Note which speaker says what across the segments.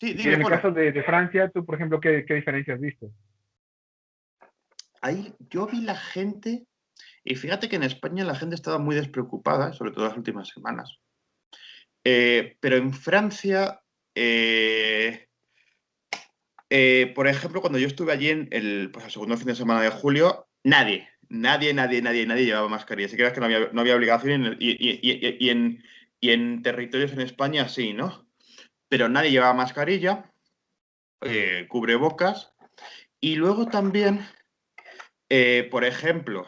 Speaker 1: Sí,
Speaker 2: Y
Speaker 1: dime,
Speaker 2: en el
Speaker 1: Polo.
Speaker 2: caso de Francia, tú, por ejemplo, ¿qué diferencias viste?
Speaker 1: Ahí yo vi la gente, y fíjate que en España la gente estaba muy despreocupada, sobre todo las últimas semanas. Pero en Francia, por ejemplo, cuando yo estuve allí pues, el segundo fin de semana de julio, nadie llevaba mascarilla. Si creas que no había obligación y en territorios en España sí, ¿no? Pero nadie llevaba mascarilla, cubrebocas. Y luego también, por ejemplo,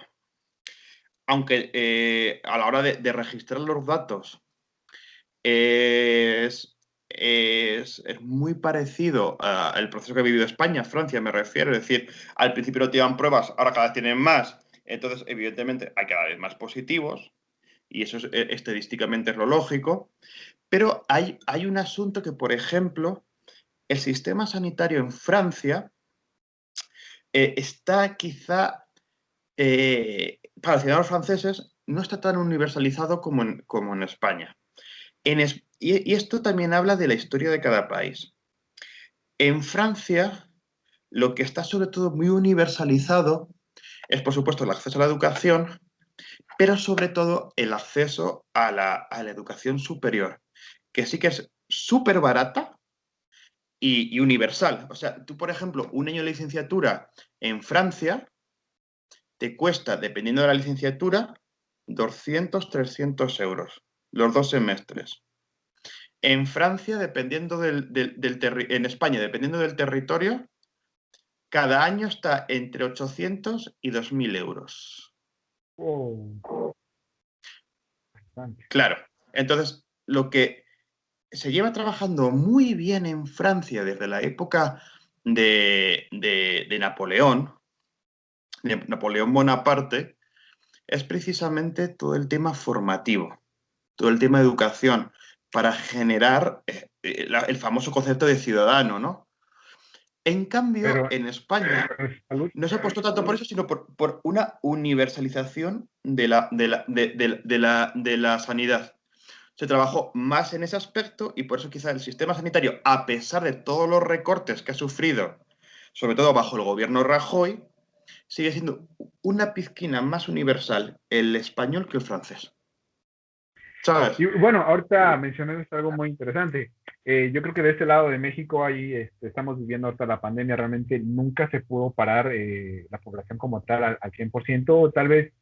Speaker 1: aunque a la hora de registrar los datos es muy parecido al proceso que ha vivido España, Francia me refiero, es decir, al principio no te daban pruebas, ahora cada vez tienen más, entonces evidentemente hay cada vez más positivos, y eso estadísticamente es lo lógico, pero hay un asunto que, por ejemplo, el sistema sanitario en Francia está quizá, para los ciudadanos franceses, no está tan universalizado como en España. Y esto también habla de la historia de cada país. En Francia, lo que está sobre todo muy universalizado es, por supuesto, el acceso a la educación, pero sobre todo el acceso a la educación superior, que sí que es súper barata y universal. O sea, tú, por ejemplo, un año de licenciatura en Francia te cuesta, dependiendo de la licenciatura, 200, 300 euros, los 2 semestres. En Francia, en España, dependiendo del territorio, cada año está entre 800 y 2.000 euros.
Speaker 2: Oh, bastante.
Speaker 1: Claro. Entonces, lo que se lleva trabajando muy bien en Francia desde la época de Napoleón, de Napoleón Bonaparte, es precisamente todo el tema formativo, todo el tema de educación, para generar el famoso concepto de ciudadano, ¿no? En cambio,
Speaker 2: Pero,
Speaker 1: en España
Speaker 2: salud.
Speaker 1: no se apostó tanto por eso, sino por una universalización de la sanidad. Se trabajó más en ese aspecto y por eso quizá el sistema sanitario, a pesar de todos los recortes que ha sufrido, sobre todo bajo el gobierno Rajoy, sigue siendo una pizquina más universal el español que el francés. ¿Sabes?
Speaker 2: Y bueno, ahorita mencionaste algo muy interesante. Yo creo que de este lado de México, ahí estamos viviendo ahorita la pandemia, realmente nunca se pudo parar la población como tal al 100%, o tal vez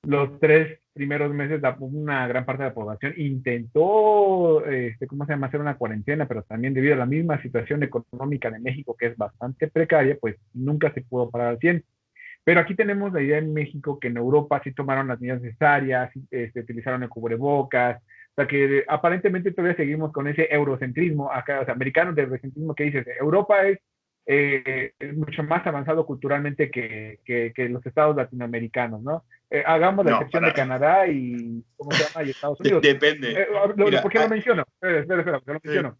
Speaker 2: los 3 primeros meses una gran parte de la población intentó, ¿cómo se llama?, hacer una cuarentena, pero también debido a la misma situación económica de México, que es bastante precaria, pues nunca se pudo parar al 100. Pero aquí tenemos la idea en México que en Europa sí tomaron las medidas necesarias, sí, utilizaron el cubrebocas, o sea que aparentemente todavía seguimos con ese eurocentrismo acá, o sea, americanos del eurocentrismo que dices, Europa es mucho más avanzado culturalmente que los estados latinoamericanos, ¿no? Hagamos la
Speaker 1: No,
Speaker 2: excepción de Canadá y, ¿cómo se llama? Y Estados Unidos.
Speaker 1: depende.
Speaker 2: ¿Por
Speaker 1: Mira,
Speaker 2: qué lo menciono? Espera, ¿por qué lo
Speaker 1: sí,
Speaker 2: menciono?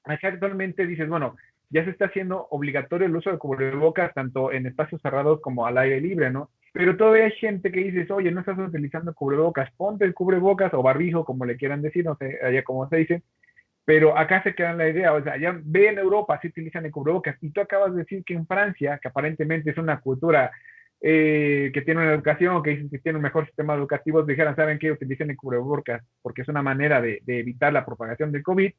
Speaker 2: Acá actualmente dices, bueno, ya se está haciendo obligatorio el uso de cubrebocas tanto en espacios cerrados como al aire libre, ¿no? Pero todavía hay gente que dices, oye, no estás utilizando cubrebocas, ponte el cubrebocas o barbijo, como le quieran decir, no sé, allá como se dice, pero acá se queda en la idea, o sea, ya ve en Europa, sí utilizan el cubrebocas, y tú acabas de decir que en Francia, que aparentemente es una cultura que tiene una educación, que dicen que tiene un mejor sistema educativo, dijeran, ¿saben qué? Utilicen el cubrebocas, porque es una manera de evitar la propagación del COVID.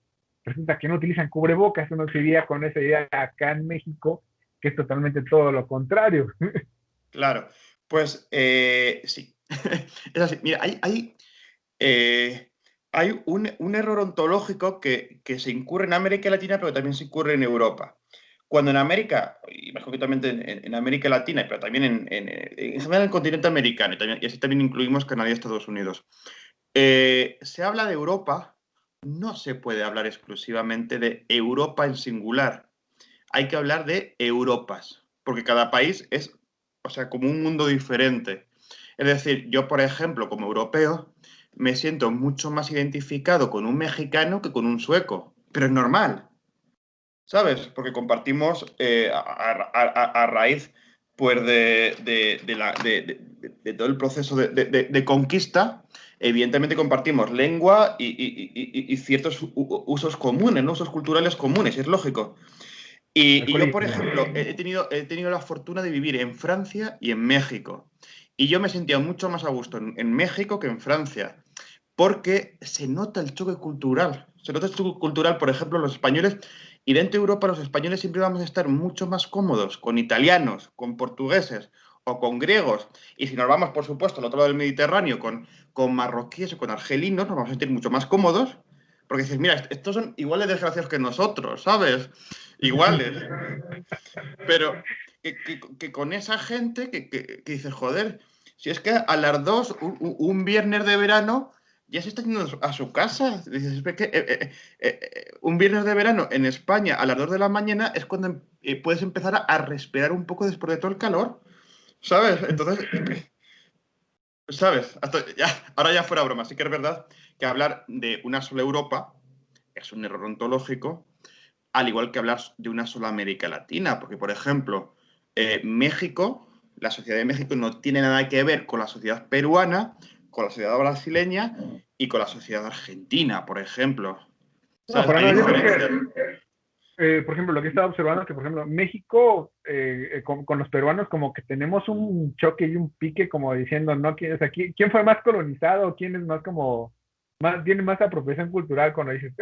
Speaker 2: Resulta que no utilizan cubrebocas, uno se iría con esa idea acá en México, que es totalmente todo lo contrario.
Speaker 1: claro. Pues sí. Es así. Mira, eh, hay un error ontológico que se incurre en América Latina, pero también se incurre en Europa. Cuando en América, y más concretamente en América Latina, pero también en general en el continente americano, y así también incluimos Canadá y Estados Unidos, se habla de Europa, no se puede hablar exclusivamente de Europa en singular. Hay que hablar de Europas, porque cada país es, o sea, como un mundo diferente. Es decir, yo, por ejemplo, como europeo, me siento mucho más identificado con un mexicano que con un sueco, pero es normal, ¿sabes? Porque compartimos a raíz pues, de todo el proceso de conquista, evidentemente compartimos lengua y ciertos usos comunes, ¿no? Usos culturales comunes, es lógico. Y yo, por ejemplo, he tenido la fortuna de vivir en Francia y en México. Y yo me sentía mucho más a gusto en México que en Francia, porque se nota el choque cultural. Se nota el choque cultural, por ejemplo, los españoles, y dentro de Europa los españoles siempre vamos a estar mucho más cómodos con italianos, con portugueses o con griegos. Y si nos vamos, por supuesto, al otro lado del Mediterráneo, con marroquíes o con argelinos, nos vamos a sentir mucho más cómodos, porque dices, mira, estos son igual de desgraciados que nosotros, ¿sabes? Iguales. Pero que con esa gente que dices, joder, si es que a las 2, un viernes de verano, ya se está yendo a su casa. Dices, es que, un viernes de verano en España a las 2 de la mañana es cuando puedes empezar a respirar un poco después de todo el calor, ¿sabes? Entonces, ¿sabes? Ahora ya fuera broma, sí que es verdad que hablar de una sola Europa es un error ontológico, al igual que hablar de una sola América Latina, porque, por ejemplo, México, la sociedad de México no tiene nada que ver con la sociedad peruana, con la sociedad brasileña y con la sociedad argentina, por ejemplo.
Speaker 2: No,
Speaker 1: ¿Sabes?
Speaker 2: para
Speaker 1: Hay
Speaker 2: nada. Yo creo
Speaker 1: diferencias.
Speaker 2: que, por ejemplo, lo que he estado observando es que, por ejemplo, México con los peruanos como que tenemos un choque y un pique como diciendo, ¿no? ¿Quién, o sea, quién fue más colonizado? ¿Quién es más como, tiene más apropiación cultural cuando dices,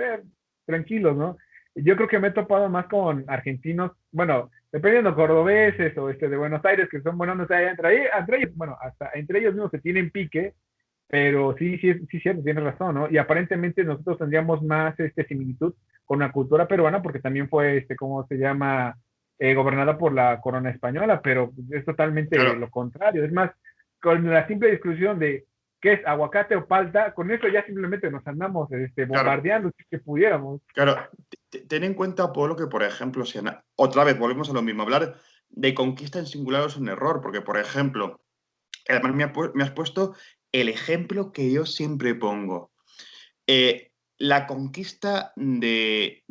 Speaker 2: tranquilos, ¿no? Yo creo que me he topado más con argentinos, bueno, dependiendo cordobeses o de Buenos Aires, que son buenos, entre ellos, bueno, hasta entre ellos mismos se tienen pique, pero sí, sí, sí, cierto, tienes razón, ¿no? Y aparentemente nosotros tendríamos más similitud con la cultura peruana, porque también fue, ¿cómo se llama? Gobernada por la corona española, pero es totalmente
Speaker 1: Claro,
Speaker 2: lo contrario. Es más, con la simple discusión de qué es aguacate o palta, con eso ya simplemente nos andamos
Speaker 1: claro,
Speaker 2: bombardeando si que pudiéramos.
Speaker 1: claro. Ten en cuenta, Polo, que, por ejemplo, otra vez volvemos a lo mismo, hablar de conquista en singular es un error, porque, por ejemplo, además me has puesto el ejemplo que yo siempre pongo. La conquista de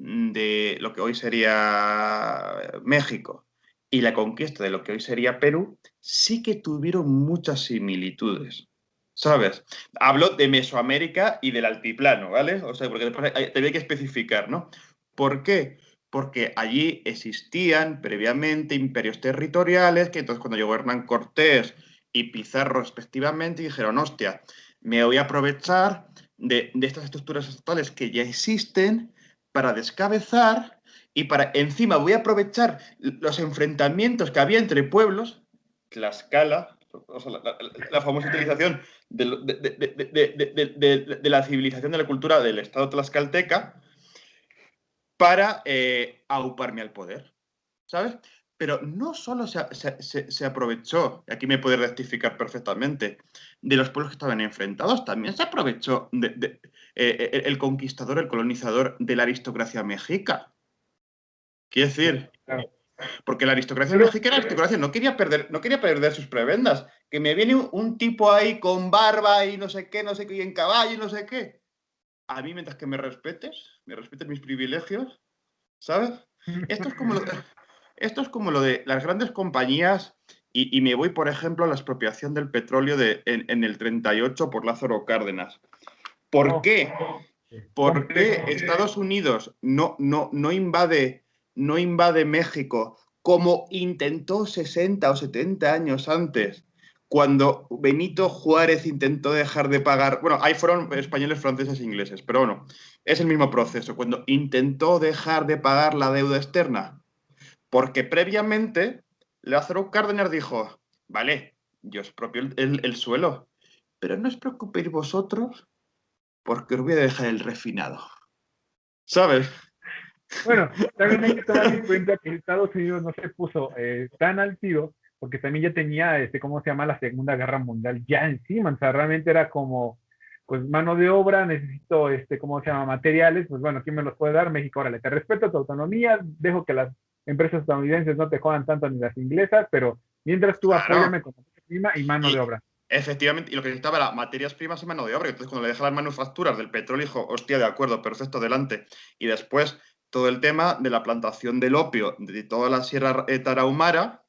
Speaker 1: lo que hoy sería México y la conquista de lo que hoy sería Perú sí que tuvieron muchas similitudes, ¿sabes? Hablo de Mesoamérica y del altiplano, ¿vale? O sea, porque después te había que especificar, ¿no? ¿Por qué? Porque allí existían previamente imperios territoriales que entonces cuando llegó Hernán Cortés y Pizarro respectivamente dijeron, hostia, me voy a aprovechar de estas estructuras estatales que ya existen para descabezar y para encima voy a aprovechar los enfrentamientos que había entre pueblos, Tlaxcala, o sea, la famosa utilización de la civilización de la cultura del Estado tlaxcalteca para auparme al poder, ¿sabes? Pero no solo se aprovechó, y aquí me puede rectificar perfectamente, de los pueblos que estaban enfrentados, también se aprovechó el conquistador, el colonizador de la aristocracia mexica. Quiero decir,
Speaker 2: Claro.
Speaker 1: porque la aristocracia
Speaker 2: Pero,
Speaker 1: mexica, la aristocracia no quería perder sus prebendas. Que me viene un tipo ahí con barba y no sé qué, y en caballo y no sé qué. A mí, mientras que me respetes mis privilegios, ¿sabes? Esto es como lo, esto es como lo de las grandes compañías y me voy, por ejemplo, a la expropiación del petróleo en el 38 por Lázaro Cárdenas. ¿Por
Speaker 2: oh,
Speaker 1: qué? ¿Por qué
Speaker 2: complejo.
Speaker 1: Estados Unidos no invade México como intentó 60 o 70 años antes, cuando Benito Juárez intentó dejar de pagar? Bueno, ahí fueron españoles, franceses e ingleses, pero bueno, es el mismo proceso, cuando intentó dejar de pagar la deuda externa. Porque previamente Lázaro Cárdenas dijo, vale, yo expropio el suelo, pero no os preocupéis vosotros porque os voy a dejar el refinado. ¿Sabes?
Speaker 2: Bueno, también hay que tomar en cuenta que Estados Unidos no se puso tan al tiro, porque también ya tenía, ¿cómo se llama? La Segunda Guerra Mundial ya encima. O sea, realmente era como, pues, mano de obra, necesito, ¿cómo se llama? Materiales, pues bueno, ¿quién me los puede dar? México, órale, te respeto tu autonomía, dejo que las empresas estadounidenses no te jodan tanto ni las inglesas, pero mientras tú
Speaker 1: Claro.
Speaker 2: apóyame con materia prima y mano de
Speaker 1: Y
Speaker 2: obra.
Speaker 1: efectivamente, y lo que necesitaba era materias primas y mano de obra. Entonces, cuando le deja las manufacturas del petróleo, dijo, hostia, de acuerdo, perfecto, adelante. Y después, todo el tema de la plantación del opio de toda la Sierra Tarahumara,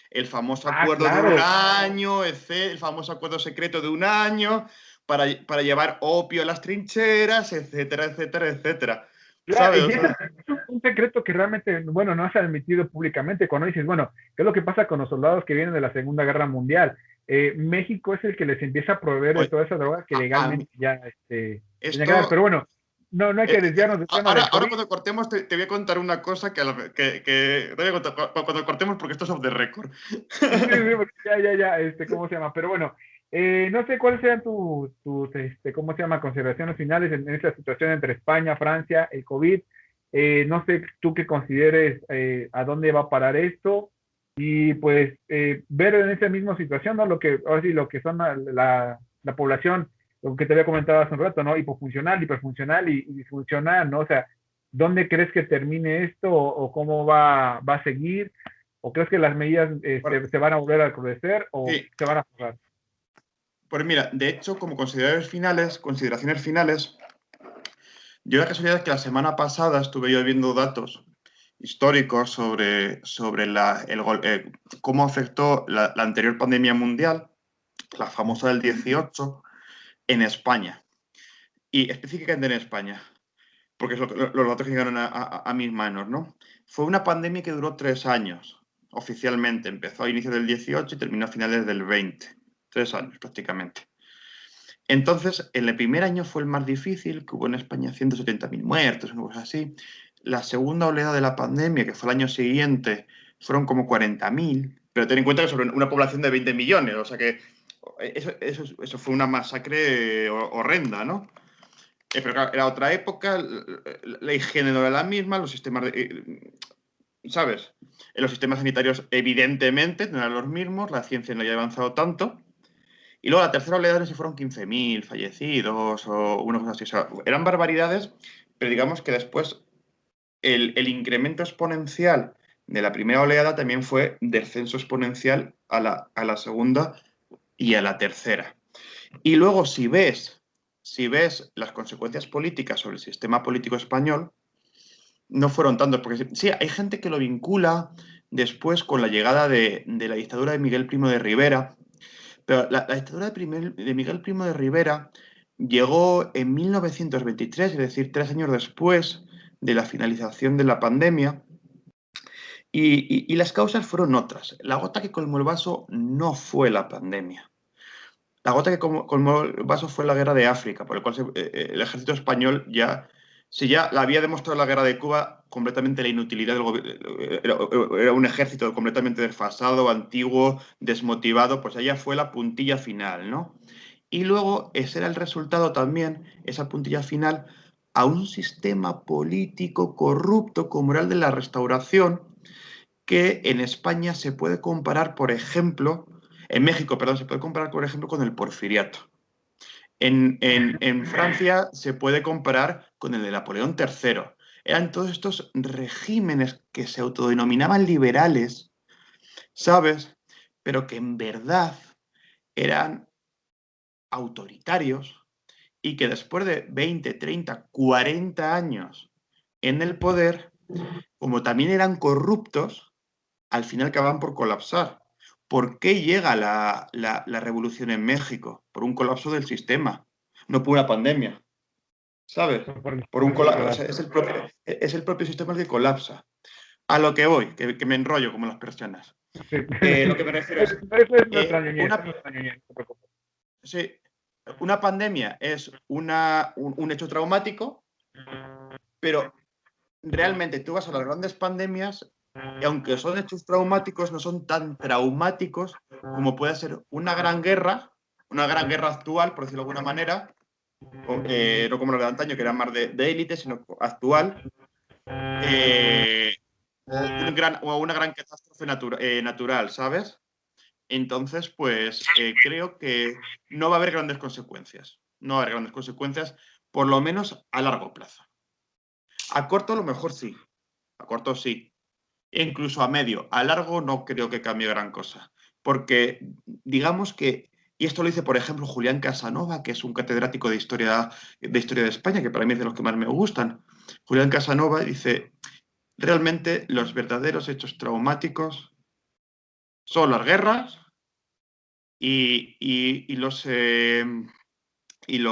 Speaker 1: el famoso
Speaker 2: Ah,
Speaker 1: acuerdo de un
Speaker 2: claro.
Speaker 1: año, el famoso acuerdo secreto de un año. para llevar opio a las trincheras, etcétera, etcétera, etcétera.
Speaker 2: Claro,
Speaker 1: ¿Sabes?
Speaker 2: y
Speaker 1: O
Speaker 2: ese
Speaker 1: sea,
Speaker 2: es un secreto que realmente, bueno, no se ha admitido públicamente. Cuando dices, bueno, ¿qué es lo que pasa con los soldados que vienen de la Segunda Guerra Mundial? México es el que les empieza a proveer de
Speaker 1: oye,
Speaker 2: toda esa droga que
Speaker 1: a mí,
Speaker 2: legalmente ya tenían que dar.
Speaker 1: esto,
Speaker 2: Pero bueno, no hay que desviarnos del tema del
Speaker 1: ahora
Speaker 2: COVID.
Speaker 1: cuando cortemos te voy a contar una cosa que te voy a contar cuando cortemos porque esto es off the record.
Speaker 2: Sí, sí, porque ya, ¿cómo se llama? Pero bueno, no sé cuáles sean ¿cómo se llama? Consideraciones finales en esta situación entre España, Francia, el COVID. No sé tú qué consideres a dónde va a parar esto y pues ver en esa misma situación, ¿no? Ahora sí, lo que son la población, lo que te había comentado hace un rato, ¿no? Hipofuncional, hiperfuncional y disfuncional, ¿no? O sea, ¿dónde crees que termine esto o cómo va a seguir? ¿O crees que las medidas
Speaker 1: Bueno,
Speaker 2: se van a volver a recrudecer o
Speaker 1: sí,
Speaker 2: se van a cerrar?
Speaker 1: pues mira, de hecho, como consideraciones finales, yo la casualidad es que la semana pasada estuve yo viendo datos históricos sobre cómo afectó la anterior pandemia mundial, la famosa del 18, en España, y específicamente en España, porque es los datos que llegaron a mis manos, ¿no? Fue una pandemia que duró 3 años, oficialmente. Empezó a inicios del 18 y terminó a finales del 20. 3 años prácticamente. Entonces, en el primer año fue el más difícil, que hubo en España 170.000 muertos, una cosa así. La segunda oleada de la pandemia, que fue el año siguiente, fueron como 40.000, pero ten en cuenta que sobre una población de 20 millones, o sea que eso fue una masacre horrenda, ¿no? Pero claro, era otra época, la higiene no era la misma, los sistemas, ¿sabes? Los sistemas sanitarios evidentemente no eran los mismos, la ciencia no había avanzado tanto. Y luego la tercera oleada no sé si fueron 15.000 fallecidos o una cosa así. O sea, eran barbaridades, pero digamos que después el incremento exponencial de la primera oleada también fue descenso exponencial a la segunda y a la tercera. Y luego si ves las consecuencias políticas sobre el sistema político español, no fueron tantos, porque sí, hay gente que lo vincula después con la llegada de la dictadura de Miguel Primo de Rivera, pero la dictadura de Miguel Primo de Rivera llegó en 1923, es decir, 3 años después de la finalización de la pandemia, y las causas fueron otras. La gota que colmó el vaso no fue la pandemia. La gota que colmó el vaso fue la guerra de África, por el cual el ejército español ya, si ya la había demostrado la guerra de Cuba, completamente la inutilidad del gobierno, era un ejército completamente desfasado, antiguo, desmotivado, pues allá fue la puntilla final, ¿no? Y luego ese era el resultado también, esa puntilla final, a un sistema político corrupto como era el de la Restauración, que en España se puede comparar, por ejemplo, en México, perdón, se puede comparar, por ejemplo, con el porfiriato. En Francia se puede comparar con el de Napoleón III. Eran todos estos regímenes que se autodenominaban liberales, ¿sabes? Pero que en verdad eran autoritarios y que después de 20, 30, 40 años en el poder, como también eran corruptos, al final acaban por colapsar. ¿Por qué llega la revolución en México? Por un colapso del sistema, no por una pandemia, ¿sabes? Por un colapso, o sea, es el propio sistema el que colapsa. A lo que voy, que me enrollo como las personas.
Speaker 2: Sí.
Speaker 1: Lo que me refiero es,
Speaker 2: Eso es nuestra ñoñez,
Speaker 1: una,
Speaker 2: no te preocupes.
Speaker 1: sí, una pandemia es un hecho traumático, pero realmente tú vas a las grandes pandemias y aunque son hechos traumáticos, no son tan traumáticos como puede ser una gran guerra actual, por decirlo de alguna manera, no como la de antaño, que era más de élite, sino actual, o una gran catástrofe natural, ¿sabes? Entonces, pues creo que no va a haber grandes consecuencias. No va a haber grandes consecuencias, por lo menos a largo plazo. A corto a lo mejor sí. A corto sí. E incluso a medio. A largo no creo que cambie gran cosa. Porque digamos que, y esto lo dice, por ejemplo, Julián Casanova, que es un catedrático de historia de España, que para mí es de los que más me gustan. Julián Casanova dice, realmente los verdaderos hechos traumáticos son las guerras y y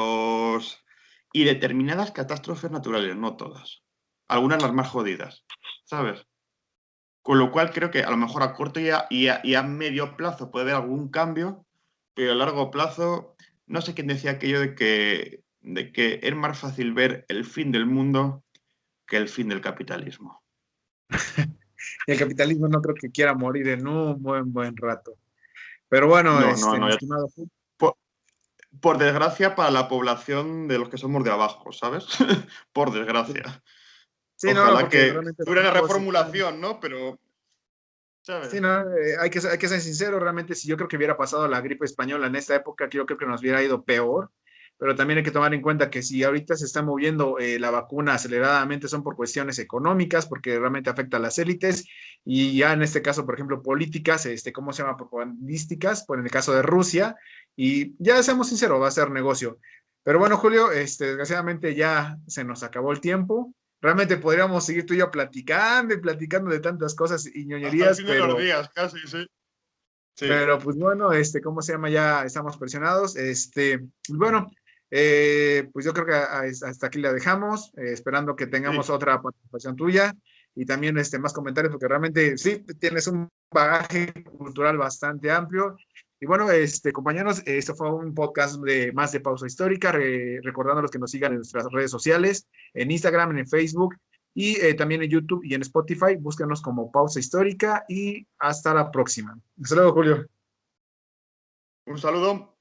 Speaker 1: y determinadas catástrofes naturales, no todas. Algunas las más jodidas, ¿sabes? Con lo cual creo que a lo mejor a corto y a medio plazo puede haber algún cambio, pero a largo plazo, no sé quién decía aquello de que es más fácil ver el fin del mundo que el fin del capitalismo.
Speaker 2: El capitalismo no creo que quiera morir en un buen rato. Pero bueno,
Speaker 1: No, no,
Speaker 2: mi
Speaker 1: no.
Speaker 2: estimado,
Speaker 1: Por, por desgracia para la población de los que somos de abajo, ¿sabes? Por desgracia.
Speaker 2: sí, no,
Speaker 1: Ojalá
Speaker 2: porque
Speaker 1: que
Speaker 2: realmente los
Speaker 1: fuera una
Speaker 2: ricos están.
Speaker 1: reformulación, ¿no? Pero,
Speaker 2: Sí,
Speaker 1: ¿sabes?
Speaker 2: no, hay que ser sincero, realmente si yo creo que hubiera pasado la gripe española en esta época, yo creo que nos hubiera ido peor, pero también hay que tomar en cuenta que si ahorita se está moviendo la vacuna aceleradamente son por cuestiones económicas, porque realmente afecta a las élites, y ya en este caso, por ejemplo, políticas, ¿cómo se llama? Propagandísticas, por en el caso de Rusia, y ya seamos sinceros, va a ser negocio. Pero bueno, Julio, desgraciadamente ya se nos acabó el tiempo. Realmente podríamos seguir tú y yo platicando y platicando de tantas cosas y
Speaker 1: Hasta el
Speaker 2: ñoñerías,
Speaker 1: fin de los días, casi, sí. Sí.
Speaker 2: pero pues bueno, ¿cómo se llama? Ya estamos presionados. Bueno, pues yo creo que hasta aquí la dejamos, esperando que tengamos
Speaker 1: Sí.
Speaker 2: otra participación tuya y también más comentarios, porque realmente sí, tienes un bagaje cultural bastante amplio. Y bueno, compañeros, esto fue un podcast de más de pausa histórica, recordando a los que nos sigan en nuestras redes sociales, en Instagram, en Facebook y también en YouTube y en Spotify. Búscanos como Pausa Histórica y hasta la próxima. Hasta luego, Julio.
Speaker 1: Un saludo.